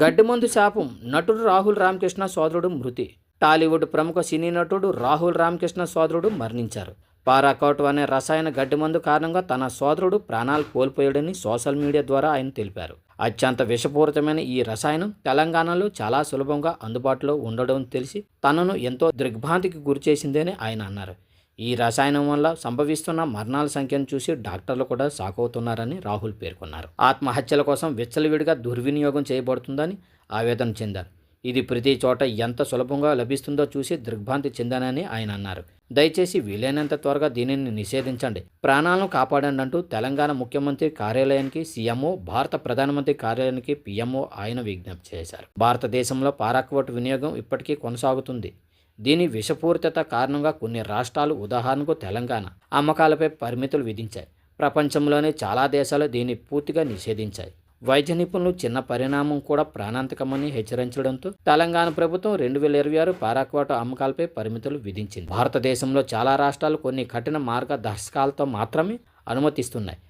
గడ్డిమందు శాపం నటుడు రాహుల్ రామకృష్ణ సోదరుడు మృతి. టాలీవుడ్ ప్రముఖ సినీ నటుడు రాహుల్ రామకృష్ణ సోదరుడు మరణించారు. పారాకౌట్ అనే రసాయన గడ్డిమందు కారణంగా తన సోదరుడు ప్రాణాలు కోల్పోయాడని సోషల్ మీడియా ద్వారా ఆయన తెలిపారు. అత్యంత విషపూరితమైన ఈ రసాయనం తెలంగాణలో చాలా సులభంగా అందుబాటులో ఉండడం తెలిసి తనను ఎంతో దిగ్భ్రాంతికి గురిచేసిందని ఆయన అన్నారు. ఈ రసాయనం వల్ల సంభవిస్తున్న మరణాల సంఖ్యను చూసి డాక్టర్లు కూడా షాక్ అవుతున్నారని రాహుల్ పేర్కొన్నారు. ఆత్మహత్యల కోసం విచ్చలవిడిగా దుర్వినియోగం చేయబడుతుందని ఆవేదన చెందారు. ఇది ప్రతి చోట ఎంత సులభంగా లభిస్తుందో చూసి దిగ్భ్రాంతి చెందానని ఆయన అన్నారు. దయచేసి వీలైనంత త్వరగా దీనిని నిషేధించండి, ప్రాణాలను కాపాడండి అంటూ తెలంగాణ ముఖ్యమంత్రి కార్యాలయానికి సీఎంఓ, భారత ప్రధానమంత్రి కార్యాలయానికి పీఎంఓ ఆయన విజ్ఞప్తి చేశారు. భారతదేశంలో పారాక్వోట్ వినియోగం ఇప్పటికీ కొనసాగుతుంది. దీని విషపూరితత కారణంగా కొన్ని రాష్ట్రాలు, ఉదాహరణకు తెలంగాణ, అమ్మకాలపై పరిమితులు విధించాయి. ప్రపంచంలోని చాలా దేశాలు దీన్ని పూర్తిగా నిషేధించాయి. వైద్య నిపుణులు చిన్న పరిణామం కూడా ప్రాణాంతకమని హెచ్చరించడంతో తెలంగాణ ప్రభుత్వం 2026 పారాక్వాట్ అమ్మకాలపై పరిమితులు విధించింది. భారతదేశంలో చాలా రాష్ట్రాలు కొన్ని కఠిన మార్గదర్శకాలతో మాత్రమే అనుమతిస్తున్నాయి.